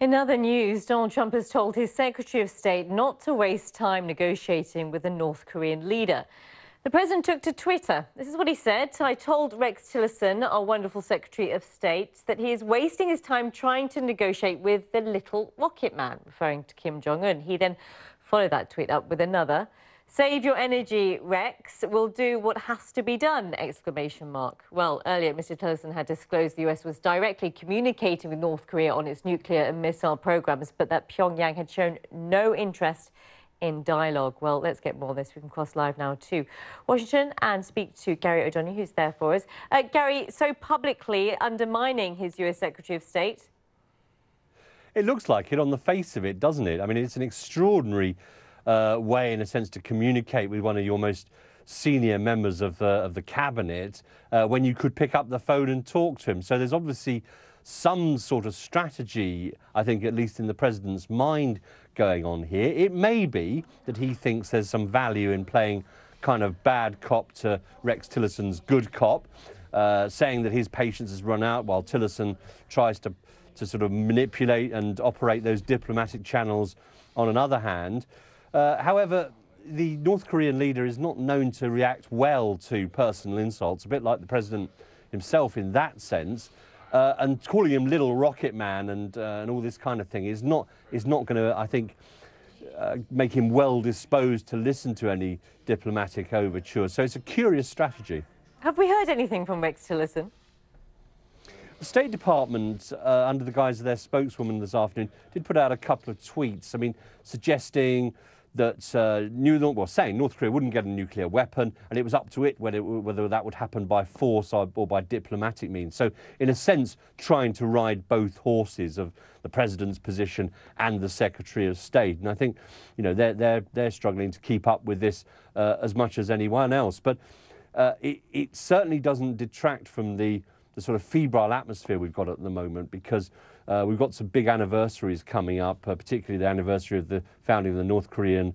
In other news, Donald Trump has told his Secretary of State not to waste time negotiating with the North Korean leader. The president took to Twitter. This is what he said. "I told Rex Tillerson, our wonderful Secretary of State, that he is wasting his time trying to negotiate with the little rocket man," referring to Kim Jong-un. He then followed that tweet up with another. "Save your energy, Rex. We'll do what has to be done!" Exclamation mark. Well, earlier, Mr. Tillerson had disclosed the US was directly communicating with North Korea on its nuclear and missile programs, but that Pyongyang had shown no interest in dialogue. Well, let's get more of this. We can cross live now to Washington and speak to Gary O'Donnell, who's there for us. Gary, so publicly undermining his US Secretary of State? It looks like it on the face of it, doesn't it? I mean, it's an extraordinary way, in a sense, to communicate with one of your most senior members of the cabinet when you could pick up the phone and talk to him. So there's obviously some sort of strategy, I think, at least in the president's mind, going on here. It may be that he thinks there's some value in playing kind of bad cop to Rex Tillerson's good cop, saying that his patience has run out while Tillerson tries to sort of manipulate and operate those diplomatic channels on another hand. However, the North Korean leader is not known to react well to personal insults, a bit like the president himself in that sense. And calling him little rocket man and all this kind of thing is not going to, I think, make him well disposed to listen to any diplomatic overtures. So it's a curious strategy. Have we heard anything from Rex Tillerson? The State Department, under the guise of their spokeswoman this afternoon, did put out a couple of tweets, I mean, suggesting that saying North Korea wouldn't get a nuclear weapon, and it was up to it whether that would happen by force or by diplomatic means. So, in a sense, trying to ride both horses of the president's position and the Secretary of State. And I think, you know, they're struggling to keep up with this as much as anyone else. But it certainly doesn't detract from the sort of febrile atmosphere we've got at the moment, because we've got some big anniversaries coming up, particularly the anniversary of the founding of the North Korean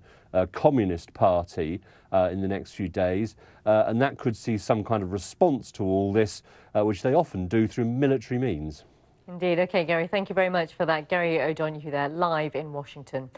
Communist Party in the next few days. And that could see some kind of response to all this, which they often do through military means. Indeed. OK, Gary, thank you very much for that. Gary O'Donoghue there, live in Washington.